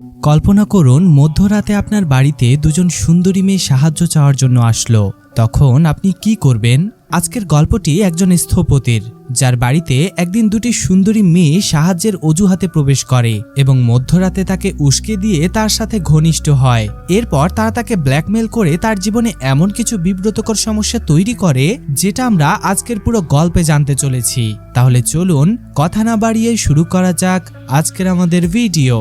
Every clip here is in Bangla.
কল্পনা করুন মধ্যরাতে আপনার বাড়িতে দুজন সুন্দরী মেয়ে সাহায্য চাওয়ার জন্য আসলো। তখন আপনি কি করবেন? আজকের গল্পটি একজন স্থপতির, যার বাড়িতে একদিন দুটি সুন্দরী মেয়ে সাহায্যের অজুহাতে প্রবেশ করে এবং মধ্যরাতে তাকে উস্কে দিয়ে তার সাথে ঘনিষ্ঠ হয়। এরপর তারা তাকে ব্ল্যাকমেল করে তার জীবনে এমন কিছু বিব্রতকর সমস্যা তৈরি করে যেটা আমরা আজকের পুরো গল্পে জানতে চলেছি। তাহলে চলুন কথা না বাড়িয়ে শুরু করা যাক আজকের আমাদের ভিডিও।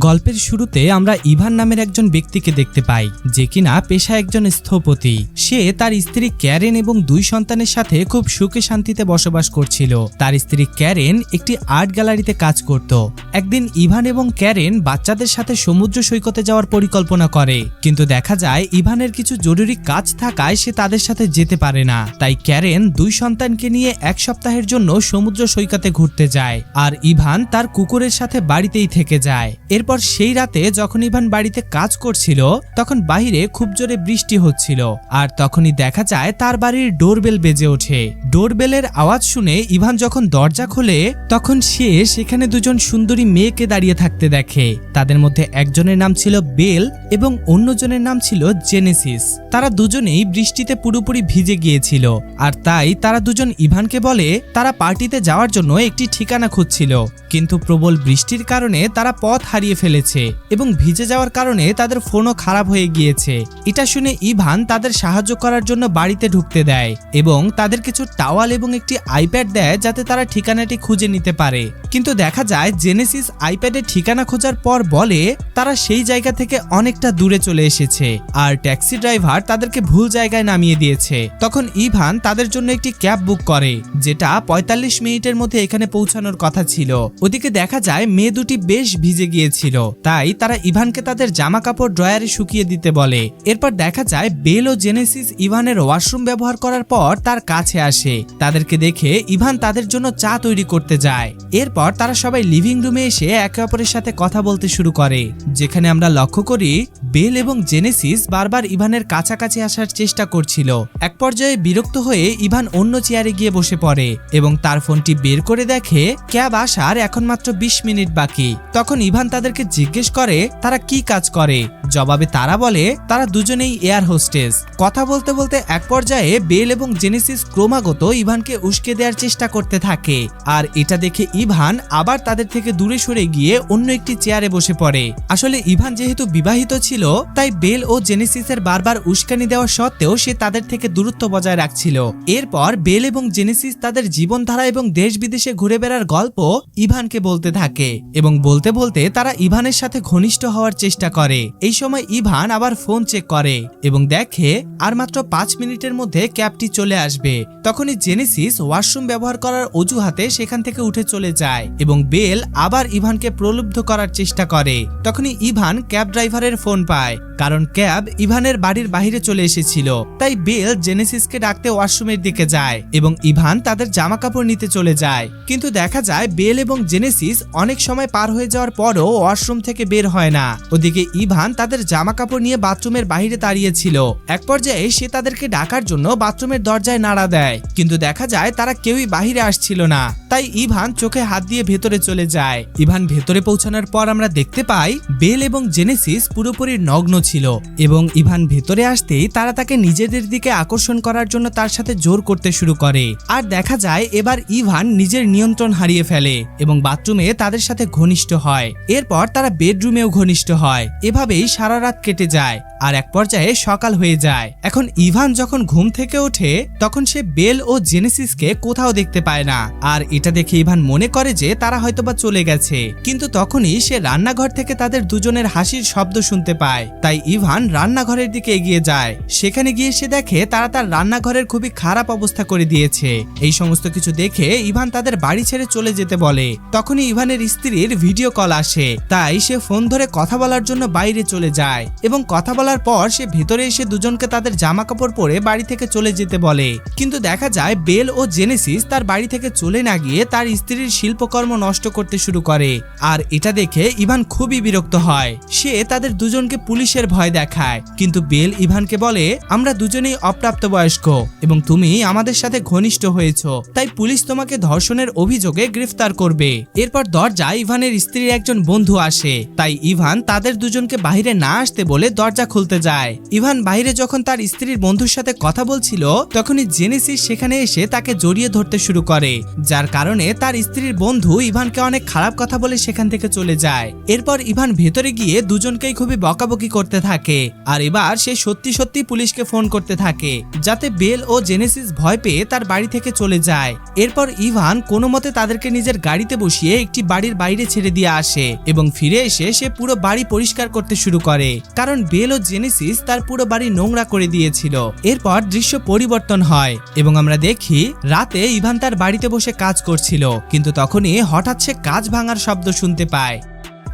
গল্পের শুরুতে আমরা ইভান নামের একজন ব্যক্তিকে দেখতে পাই, যে কিনা পেশায় একজন স্থপতি। সে তার স্ত্রী ক্যারেন এবং দুই সন্তানের সাথে খুব সুখে শান্তিতে বসবাস করছিল। তার স্ত্রী ক্যারেন একটি আর্ট গ্যালারিতে কাজ করত। একদিন ইভান এবং ক্যারেন বাচ্চাদের সাথে সমুদ্র সৈকতে যাওয়ার পরিকল্পনা করে, কিন্তু দেখা যায় ইভানের কিছু জরুরি কাজ থাকায় সে তাদের সাথে যেতে পারে না। তাই ক্যারেন দুই সন্তানকে নিয়ে এক সপ্তাহের জন্য সমুদ্র সৈকতে ঘুরতে যায়, আর ইভান তার কুকুরের সাথে বাড়িতেই থেকে যায়। এরপর সেই রাতে যখন ইভান বাড়িতে কাজ করছিল, তখন বাইরে খুব জোরে বৃষ্টি হচ্ছিল, আর তখনই দেখা যায় তার বাড়ির ডোরবেল বেজে ওঠে। ডোরবেলের আওয়াজ শুনে ইভান যখন দরজা খোলে, তখন সে সেখানে দুজন সুন্দরী মেয়েকে দাঁড়িয়ে থাকতে দেখে। তাদের মধ্যে একজনের নাম ছিল বেল এবং অন্যজনের নাম ছিল জেনেসিস। তারা দুজনেই বৃষ্টিতে পুরোপুরি ভিজে গিয়েছিল, আর তাই তারা দুজন ইভানকে বলে তারা পার্টিতে যাওয়ার জন্য একটি ঠিকানা খুঁজছিল, কিন্তু প্রবল বৃষ্টির কারণে তারা পথ হারিয়ে ফেলেছে এবং ভিজে যাওয়ার কারণে তাদের ফোনও খারাপ হয়ে গিয়েছে। এটা শুনে ইভান তাদের সাহায্য করার জন্য বাড়িতে ঢুকতে দেয় এবং তাদের কিছু টাওয়াল এবং একটি আইপ্যাড দেয় যাতে তারা ঠিকানাটি খুঁজে নিতে পারে। কিন্তু দেখা যায় জেনেসিস আইপ্যাডে ঠিকানা খোঁজার পর বলে তারা সেই জায়গা থেকে অনেকটা দূরে চলে এসেছে, আর ট্যাক্সি ড্রাইভার তাদেরকে ভুল জায়গায় নামিয়ে দিয়েছে। তখন ইভান তাদের জন্য একটি ক্যাব বুক করে, যেটা ৪৫ মিনিটের মধ্যে এখানে পৌঁছানোর কথা ছিল। ওদিকে দেখা যায় মেয়ে দুটি বেশ ভিজে গিয়েছিল, তাই তারা ইভানকে তাদের জামা কাপড় ড্রয়ারে শুকিয়ে দিতে বলে। এরপর দেখা যায় বেল ও জেনেসিস ইভানের ওয়াশরুম ব্যবহার করার পর তার কাছে আসে। তাদেরকে দেখে ইভান তাদের জন্য চা তৈরি করতে যায়। এরপর তারা সবাই লিভিং রুমে এসে একে অপরের সাথে কথা বলতে শুরু করে, যেখানে আমরা লক্ষ্য করি বেল এবং জেনেসিস বারবার ইভানের কাছাকাছি আসার চেষ্টা করছিল। এক পর্যায়ে বিরক্ত হয়ে ইভান অন্য চেয়ারে গিয়ে বসে পড়ে এবং তার ফোনটি বের করে দেখে ক্যাব আসার এখন মাত্র ২০ মিনিট বাকি। তখন ইভান তাদেরকে জিজ্ঞেস করে তারা কি কাজ করে। জবাবে তারা বলে তারা দুজনেই এয়ার হোস্টেস। কথা বলতে বলতে এক পর্যায়ে বেল এবং জেনেসিস ক্রমাগত ইভানকে উস্কে দেওয়ার চেষ্টা করতে থাকে, আর এটা দেখে ইভান আবার তাদের থেকে দূরে সরে গিয়ে অন্য একটি চেয়ারে বসে পড়ে। আসলে ইভান যেহেতু বিবাহিত ছিল, তাই বেল ও জেনেসিসের বারবার উস্কানি দেওয়া সত্ত্বেও সে তাদের থেকে দূরত্ব বজায় রাখছিল। এরপর বেল এবং জেনেসিস তাদের জীবনধারা এবং দেশ বিদেশে ঘুরে বেড়ার গল্প ইভানকে বলতে থাকে এবং বলতে বলতে তারা ইভানের সাথে ঘনিষ্ঠ হওয়ার চেষ্টা করে। এই সময় ইভান আবার ফোন চেক করে এবং দেখে আর মাত্র ৫ মিনিটের মধ্যে ক্যাবটি চলে আসবে। তখনই জেনেসিস ওয়াশরুম ব্যবহার করার অজুহাতে সেখান থেকে উঠে চলে যায় এবং বেল আবার ইভানকে প্রলুব্ধ করার চেষ্টা করে। তখনই ইভান ক্যাব ড্রাইভারের ফোন পায়, কারণ ক্যাব ইভানের বাড়ির বাইরে চলে এসেছিল। তাই বেল জেনেসিসকে ডাকতে ওয়াশরুমের দিকে যায় এবং ইভান তাদের জামা কাপড় নিতে চলে যায়। কিন্তু দেখা যায় বেল এবং জেনেসিস অনেক সময় পার হয়ে যাওয়ার পরও ওয়াশরুম থেকে বের হয় না। ওদিকে ইভান তাদের জামা কাপড় নিয়ে বাথরুমের বাইরে দাঁড়িয়েছিল। এক পর্যায়ে সে তাদেরকে ডাকার জন্য বাথরুমের দরজায় নাড়া দেয়, কিন্তু দেখা যায় তারা কেউই বাহিরে আসছিল না। তাই ইভান চোখে হাত দিয়ে ভেতরে চলে যায়। ইভান ভেতরে পৌঁছানোর পর আমরা দেখতে পাই বেল এবং জেনেসিস পুরোপুরি নগ্ন ছিল এবং ইভান ভেতরে আসতেই তারা তাকে নিজেদের দিকে আকর্ষণ করার জন্য তার সাথে জোর করতে শুরু করে। আর দেখা যায় এবার ইভান নিজের নিয়ন্ত্রণ হারিয়ে ফেলে এবং বাথরুমে তাদের সাথে ঘনিষ্ঠ হয়। এরপর তারা বেডরুমেও ঘনিষ্ঠ হয়। এভাবেই সারা রাত কেটে যায়, আর এক পর্যায়ে সকাল হয়ে যায়। এখন ইভান যখন ঘুম থেকে ওঠে, তখন সে বেল ও জেনেসিসকে কোথাও দেখতে পায় না, আর এটা দেখে ইভান মনে করে যে তারা হয়তোবা চলে গেছে। কিন্তু তখনই সে রান্নাঘর থেকে তাদের দুজনের হাসির শব্দ শুনতে পায়। তাই ইভান রান্নাঘরের দিকে এগিয়ে যায়। সেখানে গিয়ে সে দেখে তারা তার রান্নাঘরের খুবই খারাপ অবস্থা করে দিয়েছে। এই সমস্ত কিছু দেখে ইভান তাদের বাড়ি ছেড়ে চলে যেতে বলে। তখনই ইভানের স্ত্রীর ভিডিও কল আসে, তাই সে ফোন ধরে কথা বলার জন্য বাইরে চলে যায় এবং কথা বলার পর সে ভেতরে এসে দুজনকে তাদের জামা কাপড় পরে বাড়ি থেকে চলে যেতে বলে। কিন্তু দেখা যায় বেল ও জেনেসিস তার বাড়ি থেকে চলে না গিয়ে তার স্ত্রীর শিল্পকর্ম নষ্ট করতে শুরু করে, আর এটা দেখে ইভান খুবই বিরক্ত হয়। সে তাদের দুজনকে ইভানকে পুলিশের ভয় দেখায়, কিন্তু বেল ইভানকে বলে আমরা দুজনেই অপ্রাপ্তবয়স্ক এবং তুমি আমাদের সাথে ঘনিষ্ঠ হয়েছো, তাই পুলিশ তোমাকে ধর্ষণের অভিযোগে গ্রেফতার করবে। এরপর দরজায় ইভানের স্ত্রীর একজন বন্ধু আসে, তাই ইভান তাদের দুজনকে বাইরে না আসতে বলে দরজা খুলতে যায়। ইভান বাইরে যখন তার স্ত্রীর বন্ধুর সাথে কথা বলছিল তখনই জেনেসিস সেখানে এসে তাকে জড়িয়ে ধরতে শুরু করে, যার কারণে তার স্ত্রীর বন্ধু ইভানকে অনেক খারাপ কথা বলে সেখান থেকে চলে যায়। এরপর ইভান ভেতরে গিয়ে দুজনকেই খুবই বকাবকি করতে থাকে, আর এবার সে সত্যি সত্যি পুলিশকে ফোন করতে থাকে যাতে বেল ও জেনেসিস ভয় পেয়ে তার বাড়ি থেকে চলে যায়। এরপর ইভান কোনো মতে তাদেরকে নিজের গাড়িতে বসিয়ে একটি বাড়ির বাইরে ছেড়ে দিয়ে আসে এবং ফিরে এসে সে পুরো বাড়ি পরিষ্কার করতে শুরু করে, কারণ বেল ও জেনেসিস তার পুরো বাড়ি নোংরা করে দিয়েছিল। এরপর দৃশ্য পরিবর্তন হয় এবং আমরা দেখি রাতে ইভান তার বাড়িতে বসে কাজ করছিল, কিন্তু তখনই হঠাৎ সে কাঁচ ভাঙার শব্দ শুনতে পায়।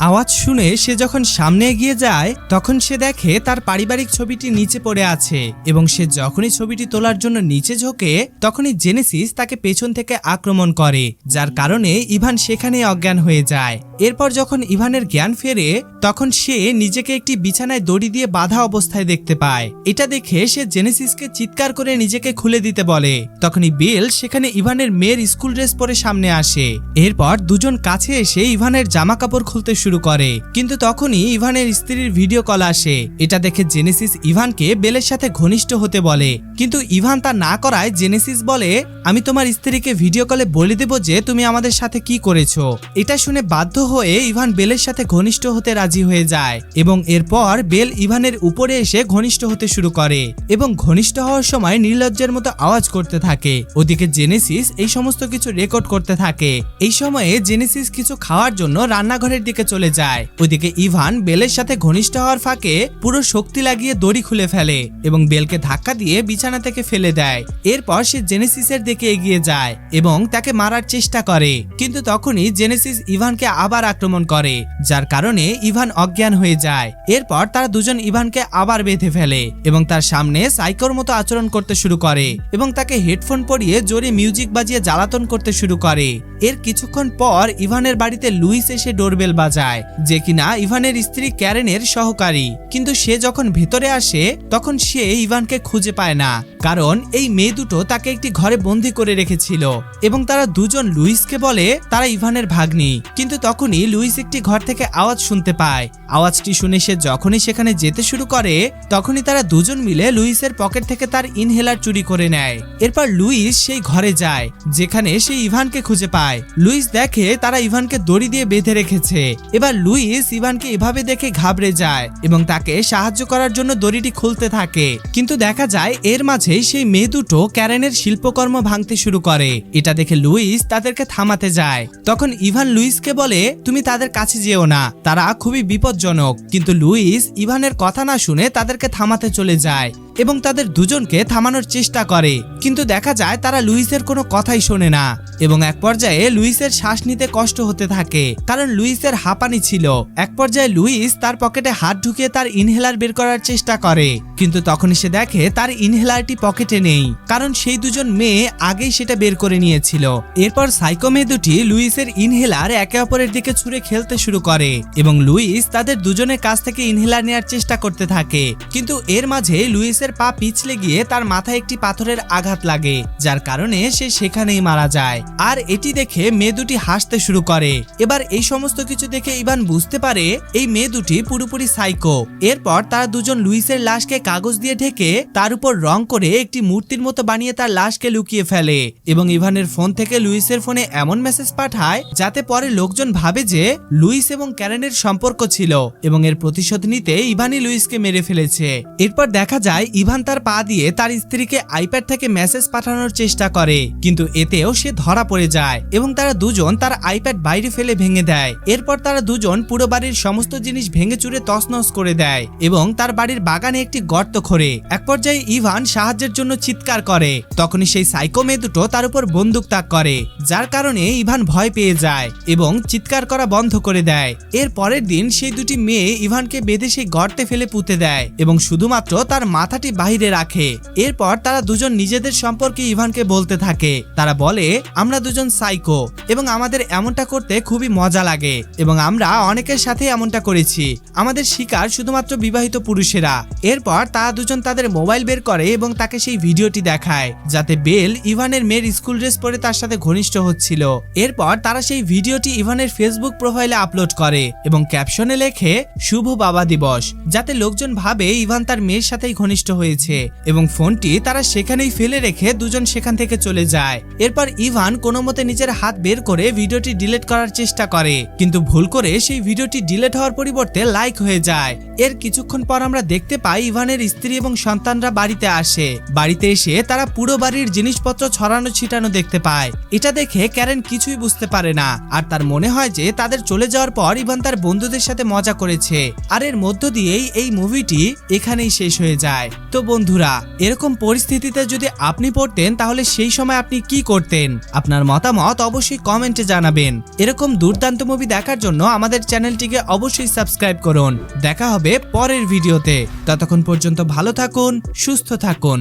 আওয়াজ শুনে সে যখন সামনে এগিয়ে যায় তখন সে দেখে তার পারিবারিক ছবিটি নিচে পড়ে আছে এবং সে যখনই ছবিটি তোলার জন্য নিচে ঝোঁকে তখনই জেনেসিস তাকে পেছন থেকে আক্রমণ করে, যার কারণে ইভান সেখানে অজ্ঞান হয়ে যায়। এরপর যখন ইভানের জ্ঞান ফেরে তখন সে নিজেকে একটি বিছানায় দড়ি দিয়ে বাঁধা অবস্থায় দেখতে পায়। এটা দেখে সে জেনেসিসকে চিৎকার করে নিজেকে খুলে দিতে বলে। তখনই বেল সেখানে ইভানের মেয়ের স্কুল ড্রেস পরে সামনে আসে। এরপর দুজন কাছে এসে ইভানের জামা কাপড় খুলতে শুরু করে, কিন্তু তখনই ইভানের স্ত্রীর ভিডিও কল আসে। এটা দেখে জেনেসিস ইভানকে বেলের সাথে ঘনিষ্ঠ হতে বলে, কিন্তু ইভান তা না করায় জেনেসিস বলে আমি তোমার স্ত্রীকে ভিডিও কলে বলে দেব যে তুমি আমাদের সাথে কি করেছো। এটা শুনে বাধ্য হয়ে ইভান বেলের সাথে ঘনিষ্ঠ হতে রাজি হয়ে যায় এবং এরপর বেল ইভানের উপরে এসে ঘনিষ্ঠ হতে শুরু করে এবং ঘনিষ্ঠ হওয়ার সময় নির্লজ্জের মতো আওয়াজ করতে থাকে। ওদিকে জেনেসিস এই সমস্ত কিছু রেকর্ড করতে থাকে। এই সময়ে জেনেসিস কিছু খাওয়ার জন্য রান্নাঘরের দিকে চলে যায়। ওইদিকে ইভান বেলের সাথে ঘনিষ্ঠ হওয়ার ফাঁকে পুরো শক্তি লাগিয়ে দড়ি খুলে ফেলে এবং বেলকে ধাক্কা দিয়ে বিছানা থেকে ফেলে দেয়। এরপর সে জেনেসিসের দিকে এগিয়ে যায় এবং তাকে মারার চেষ্টা করে, কিন্তু তখনই জেনেসিস ইভানকে আবার আক্রমণ করে, যার কারণে ইভান অজ্ঞান হয়ে যায়। এরপর তারা দুজন ইভানকে আবার বেঁধে ফেলে এবং তার সামনে সাইকোর মতো আচরণ করতে শুরু করে এবং তাকে হেডফোন পরিয়ে জোরে মিউজিক বাজিয়ে জ্বালাতন করতে শুরু করে। এর কিছুক্ষণ পর ইভানের বাড়িতে লুইস এসে ডোরবেল বাজায়, যে কিনা ইভানের স্ত্রী ক্যারেনের সহকারী, কিন্তু সে যখন ভেতরে আসে তখন সে ইভানকে খুঁজে পায় না, কারণ এই মেয়ে দুটো তাকে একটি ঘরে বন্দি করে রেখেছিল এবং তারা দুজন লুইসকে বলে তারা ইভানের ভাগ্নি। কিন্তু তখনই লুইস একটি ঘর থেকে আওয়াজ শুনতে পায়। আওয়াজটি শুনে সে যখনই সেখানে যেতে শুরু করে তখনই তারা দুজন মিলে লুইসের পকেট থেকে তার ইনহেলার চুরি করে নেয়। এরপর লুইস সেই ঘরে যায় যেখানে সে ইভানকে খুঁজে পায়। লুইস দেখে তারা ইভানকে দড়ি দিয়ে বেঁধে রেখেছে। এবার লুইস ইভানকে এভাবে দেখে ঘাবড়ে যায় এবং তাকে সাহায্য করার জন্য দড়িটি খুলতে থাকে, কিন্তু দেখা যায় এর মাঝেই সেই মেয়ে দুটো ক্যারেনের শিল্পকর্ম ভাঙতে শুরু করে। এটা দেখে লুইস তাদেরকে থামাতে যায়। তখন ইভান লুইসকে বলে তুমি তাদের কাছে যেও না, তারা খুবই বিপজ্জনক। কিন্তু লুইস ইভানের কথা না শুনে তাদেরকে থামাতে চলে যায় এবং তাদের দুজনকে থামানোর চেষ্টা করে, কিন্তু দেখা যায় তারা লুইসের কোনো কথাই শোনে না এবং এক পর্যায়ে লুইসের শ্বাস নিতে কষ্ট হতে থাকে কারণ লুইসের হাঁপানি ছিল। এক পর্যায়ে লুইস তার পকেটে হাত ঢুকিয়ে তার ইনহেলার বের করার চেষ্টা করে, কিন্তু তখনই সে দেখে তার ইনহেলারটি পকেটে নেই, কারণ সেই দুজন মেয়ে আগেই সেটা বের করে নিয়েছিল। এরপর সাইকো মেয়ে দুটি লুইসের ইনহেলার একে অপরের দিকে ছুঁড়ে খেলতে শুরু করে এবং লুইস তাদের দুজনের কাছ থেকে ইনহেলার নেওয়ার চেষ্টা করতে থাকে, কিন্তু এর মাঝে লুইসের পা পিছলে গিয়ে তার মাথায় একটি পাথরের আঘাত লাগে, যার কারণে সে সেখানেই মারা যায়। আর এটি দেখে মেয়ে দুটি হাসতে শুরু করে। এবার এই সমস্ত কিছু দেখে ইভান বুঝতে পারে এই মেয়ে দুটি পুরোপুরি সাইকো। এরপর তারা দুজন লুইসের লাশকে কাগজ দিয়ে ঢেকে তার উপর রং করে একটি মূর্তির মতো বানিয়ে তার লাশকে লুকিয়ে ফেলে এবং ইভানের ফোন থেকে লুইসের ফোনে এমন মেসেজ পাঠায় যাতে পরে লোকজন ভাবে যে লুইস এবং ক্যারেনের সম্পর্ক ছিল এবং এর প্রতিশোধ নিতে ইভানই লুইসকে মেরে ফেলেছে। এরপর দেখা যায় ইভান তার পা দিয়ে তার স্ত্রীকে আইপ্যাড থেকে মেসেজ পাঠানোর চেষ্টা করে, কিন্তু এতেও সে ধরা পড়ে যায় এবং তারা দুজন তার আইপ্যাড বাইরে ফেলে ভেঙে দেয়। এরপর তারা দুজন পুরো বাড়ির সমস্ত জিনিস ভেঙে চুরে তছনছ করে দেয় এবং তার বাড়ির বাগানে একটি গর্ত খোঁড়ে। এক পর্যায়ে ইভান সাহায্যের জন্য চিৎকার করে, তখনই সেই সাইকো মেয়ে দুটো তার উপর বন্দুক তাক করে, যার কারণে ইভান ভয় পেয়ে যায় এবং চিৎকার করা বন্ধ করে দেয়। এর পরের দিন সেই দুটি মেয়ে ইভানকে বেঁধে সেই গর্তে ফেলে পুঁতে দেয় এবং শুধুমাত্র তার মাথাটি ভিডিওটি বাইরে রাখে। এরপর তারা দুজন নিজেদের সম্পর্কে ইভানকে বলতে থাকে। তারা বলে, আমরা দুজন সাইকো এবং আমাদের এমনটা করতে খুবই মজা লাগে এবং আমরা অনেকের সাথে এমনটা করেছি। আমাদের শিকার শুধুমাত্র বিবাহিত পুরুষেরা। এরপর তারা দুজন তাদের মোবাইল বের করে এবং তাকে সেই ভিডিওটি দেখায়, যাতে বেল ইভানের মেয়ের স্কুল ড্রেস পরে তার সাথে ঘনিষ্ঠ হচ্ছিল। এরপর তারা সেই ভিডিওটি ইভানের ফেসবুক প্রোফাইলে আপলোড করে এবং ক্যাপশনে লেখে শুভ বাবা দিবস, যাতে লোকজন ভাবে ইভান তার মেয়ের সাথেই ঘনিষ্ঠ হয়েছে এবং ফোনটি তারা সেখানেই ফেলে রেখে দুজন সেখান থেকে চলে যায়। এরপর ইভান কোনো মতে নিজের হাত বের করে ভিডিওটি ডিলিট করার চেষ্টা করে, কিন্তু ভুল করে সেই ভিডিওটি ডিলিট হওয়ার পরিবর্তে লাইক হয়ে যায়। এর কিছুক্ষণ পর আমরা দেখতে পাই ইভানের স্ত্রী এবং সন্তানরা বাড়িতে আসে। বাড়িতে এসে তারা পুরো বাড়ির জিনিসপত্র ছড়ানো ছিটানো দেখতে পায়। এটা দেখে ক্যারেন কিছুই বুঝতে পারে না, আর তার মনে হয় যে তাদের চলে যাওয়ার পর ইভান তার বন্ধুদের সাথে মজা করেছে। আর এর মধ্য দিয়েই এই মুভিটি এখানেই শেষ হয়ে যায়। তো বন্ধুরা, এরকম পরিস্থিতিতে যদি আপনি পড়তেন তাহলে সেই সময় আপনি কি করতেন? আপনার মতামত অবশ্যই কমেন্টে জানাবেন। এরকম দুর্দান্ত মুভি দেখার জন্য আমাদের চ্যানেলটিকে অবশ্যই সাবস্ক্রাইব করুন। দেখা হবে পরের ভিডিওতে। ততক্ষণ পর্যন্ত ভালো থাকুন, সুস্থ থাকুন।